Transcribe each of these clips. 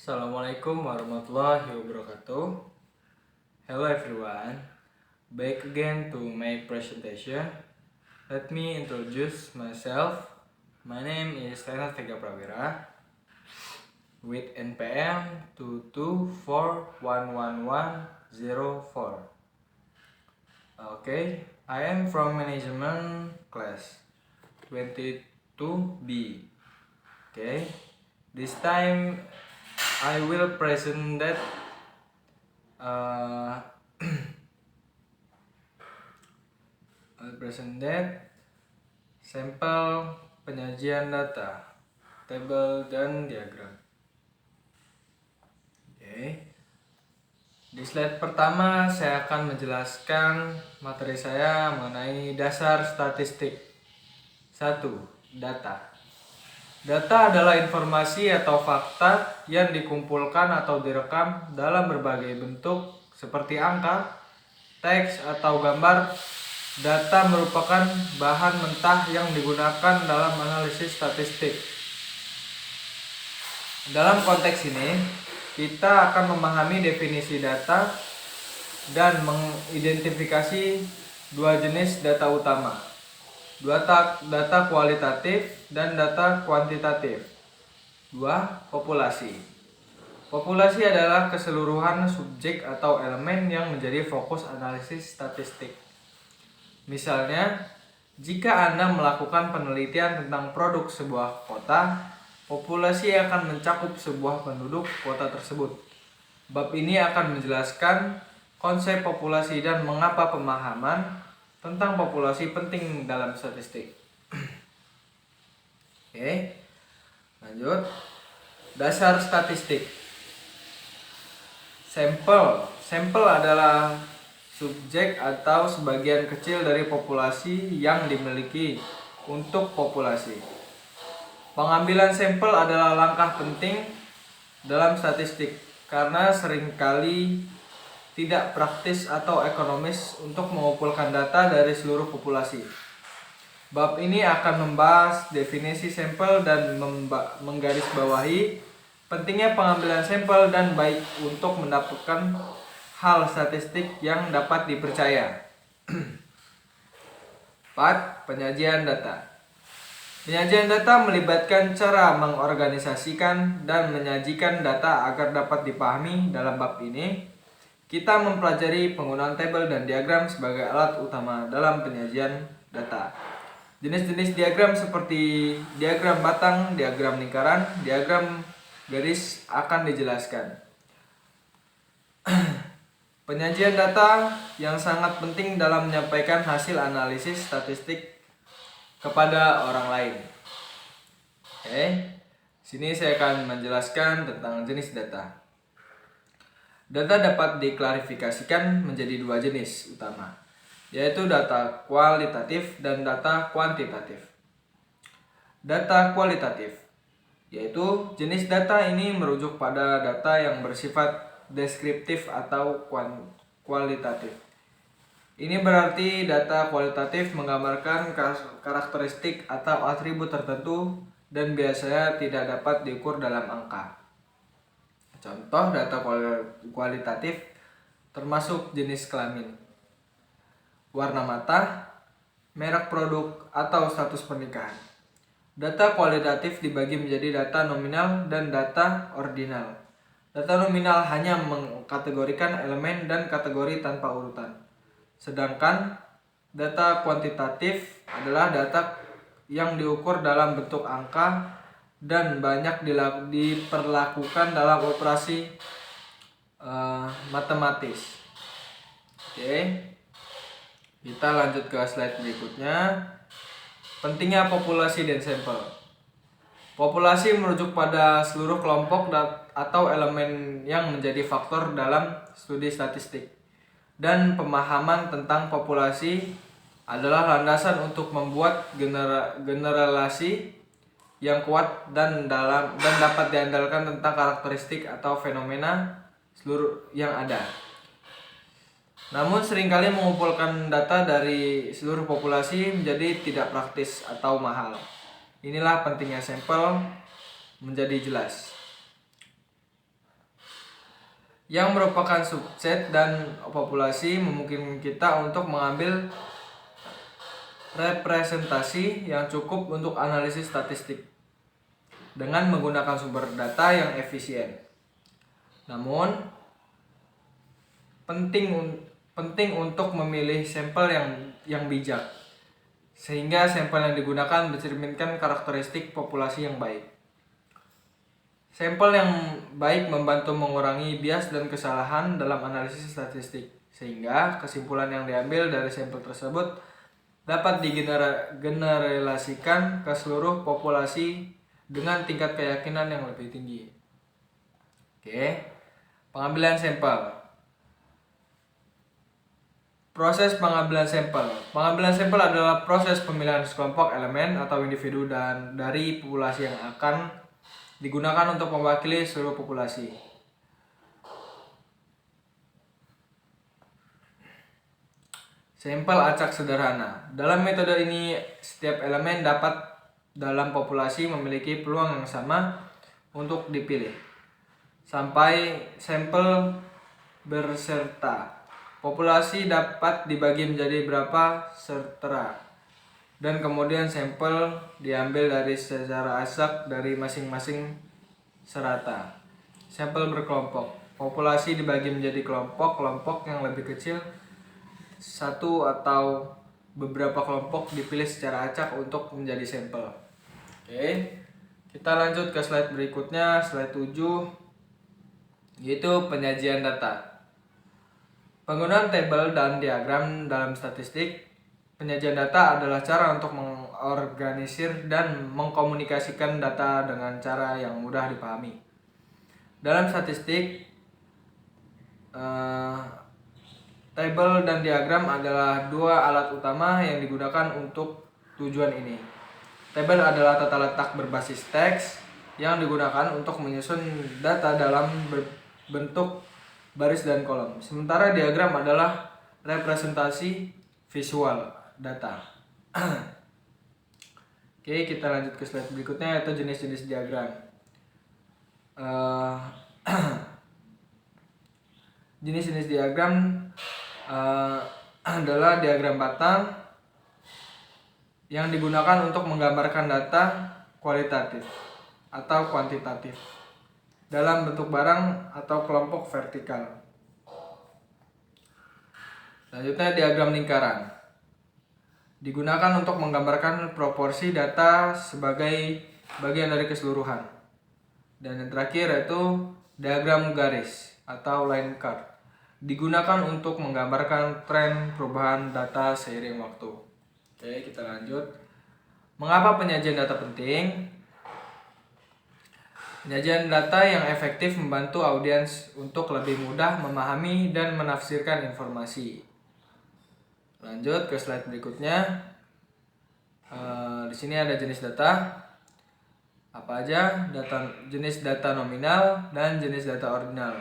Assalamualaikum warahmatullahi wabarakatuh. Hello everyone, back again to my presentation. Let me introduce myself. My name is Renat Vega Prawira with NPM 224111104. Okay, I am from management class 22B. Okay, this time I will present that sampel penyajian data, tabel dan diagram. Di slide pertama saya akan menjelaskan materi saya mengenai dasar statistik. 1. Data. Data adalah informasi atau fakta yang dikumpulkan atau direkam dalam berbagai bentuk seperti angka, teks, atau gambar. Data merupakan bahan mentah yang digunakan dalam analisis statistik. Dalam konteks ini, kita akan memahami definisi data dan mengidentifikasi dua jenis data utama. Data kualitatif dan data kuantitatif. 2. Populasi. Populasi adalah keseluruhan subjek atau elemen yang menjadi fokus analisis statistik. Misalnya, jika Anda melakukan penelitian tentang produk sebuah kota, populasi akan mencakup sebuah penduduk kota tersebut. Bab ini akan menjelaskan konsep populasi dan mengapa pemahaman tentang populasi penting dalam statistik. Oke, lanjut. Dasar statistik. Sampel adalah subjek atau sebagian kecil dari populasi yang dimiliki untuk populasi. Pengambilan sampel adalah langkah penting dalam statistik karena seringkali tidak praktis atau ekonomis untuk mengumpulkan data dari seluruh populasi. Bab ini akan membahas definisi sampel dan menggarisbawahi pentingnya pengambilan sampel dan baik untuk mendapatkan hal statistik yang dapat dipercaya. 4. Penyajian data. Penyajian data melibatkan cara mengorganisasikan dan menyajikan data agar dapat dipahami. Dalam bab ini, kita mempelajari penggunaan tabel dan diagram sebagai alat utama dalam penyajian data. Jenis-jenis diagram seperti diagram batang, diagram lingkaran, diagram garis akan dijelaskan. Penyajian data yang sangat penting dalam menyampaikan hasil analisis statistik kepada orang lain. Sini saya akan menjelaskan tentang jenis data. Data dapat diklarifikasikan menjadi dua jenis utama, yaitu data kualitatif dan data kuantitatif. Data kualitatif, yaitu jenis data ini merujuk pada data yang bersifat deskriptif atau kualitatif. Ini berarti data kualitatif menggambarkan karakteristik atau atribut tertentu dan biasanya tidak dapat diukur dalam angka. Contoh data kualitatif termasuk jenis kelamin, warna mata, merek produk, atau status pernikahan. Data kualitatif dibagi menjadi data nominal dan data ordinal. Data nominal hanya mengkategorikan elemen dan kategori tanpa urutan. Sedangkan data kuantitatif adalah data yang diukur dalam bentuk angka dan banyak diperlakukan dalam operasi matematis. Kita lanjut ke slide berikutnya. Pentingnya populasi dan sampel. Populasi merujuk pada seluruh kelompok atau elemen yang menjadi faktor dalam studi statistik. Dan pemahaman tentang populasi adalah landasan untuk membuat generalisasi yang kuat dan dapat diandalkan tentang karakteristik atau fenomena seluruh yang ada. Namun seringkali mengumpulkan data dari seluruh populasi menjadi tidak praktis atau mahal. Inilah pentingnya sampel menjadi jelas. yang merupakan subset dan populasi memungkinkan kita untuk mengambil representasi yang cukup untuk analisis statistik dengan menggunakan sumber data yang efisien. Namun, penting untuk memilih sampel yang bijak, sehingga sampel yang digunakan mencerminkan karakteristik populasi yang baik. Sampel yang baik membantu mengurangi bias dan kesalahan dalam analisis statistik, sehingga kesimpulan yang diambil dari sampel tersebut dapat digeneralisasikan ke seluruh populasi dengan tingkat keyakinan yang lebih tinggi. Oke, pengambilan sampel. Proses pengambilan sampel. Pengambilan sampel adalah proses pemilihan sekelompok elemen atau individu dan dari populasi yang akan digunakan untuk mewakili seluruh populasi. Sampel acak sederhana. Dalam metode ini, setiap elemen dalam populasi memiliki peluang yang sama untuk dipilih, sampai sampel berserta. Populasi dapat dibagi menjadi beberapa setera, dan kemudian sampel diambil secara acak dari masing-masing serata. Sampel berkelompok. Populasi dibagi menjadi kelompok-kelompok yang lebih kecil. Satu atau beberapa kelompok dipilih secara acak untuk menjadi sampel. Oke, kita lanjut ke slide berikutnya, slide 7, yaitu penyajian data. Penggunaan tabel dan diagram dalam statistik. Penyajian data adalah cara untuk mengorganisir dan mengkomunikasikan data dengan cara yang mudah dipahami. Dalam statistik, tabel dan diagram adalah dua alat utama yang digunakan untuk tujuan ini. Tabel adalah tata letak berbasis teks yang digunakan untuk menyusun data dalam bentuk baris dan kolom. Sementara diagram adalah representasi visual data. Oke, kita lanjut ke slide berikutnya, yaitu jenis-jenis diagram. Jenis-jenis diagram adalah diagram batang yang digunakan untuk menggambarkan data kualitatif atau kuantitatif dalam bentuk barang atau kelompok vertikal. Selanjutnya, diagram lingkaran digunakan untuk menggambarkan proporsi data sebagai bagian dari keseluruhan. Dan yang terakhir yaitu diagram garis atau line chart, digunakan untuk menggambarkan tren perubahan data seiring waktu. Oke, kita lanjut. Mengapa penyajian data penting? Penyajian data yang efektif membantu audiens untuk lebih mudah memahami dan menafsirkan informasi. Lanjut ke slide berikutnya. Di sini ada jenis data. Apa aja? Jenis data nominal dan jenis data ordinal.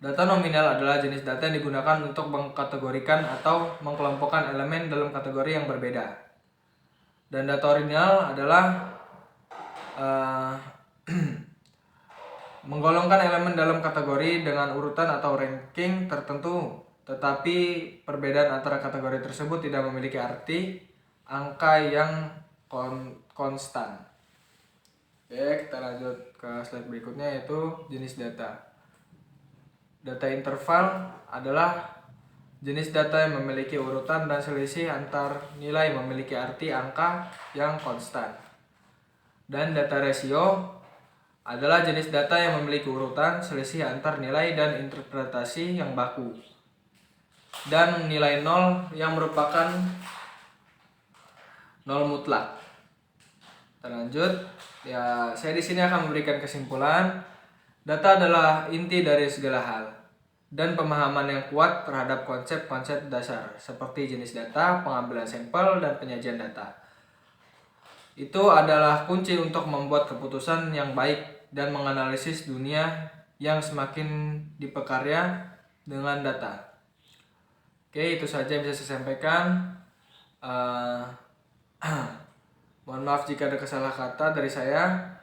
Data nominal adalah jenis data yang digunakan untuk mengkategorikan atau mengkelompokkan elemen dalam kategori yang berbeda. Dan data ordinal adalah menggolongkan elemen dalam kategori dengan urutan atau ranking tertentu, tetapi perbedaan antara kategori tersebut tidak memiliki arti angka yang konstan. Oke, kita lanjut ke slide berikutnya, yaitu jenis data. Data interval adalah jenis data yang memiliki urutan dan selisih antar nilai memiliki arti angka yang konstan. Dan data rasio adalah jenis data yang memiliki urutan, selisih antar nilai dan interpretasi yang baku. Dan nilai 0 yang merupakan 0 mutlak. Kita lanjut. Ya, saya di sini akan memberikan kesimpulan. Data adalah inti dari segala hal dan pemahaman yang kuat terhadap konsep-konsep dasar seperti jenis data, pengambilan sampel, dan penyajian data. Itu adalah kunci untuk membuat keputusan yang baik dan menganalisis dunia yang semakin diperkaya dengan data. Oke, itu saja yang bisa saya sampaikan. Mohon maaf jika ada kesalahan kata dari saya.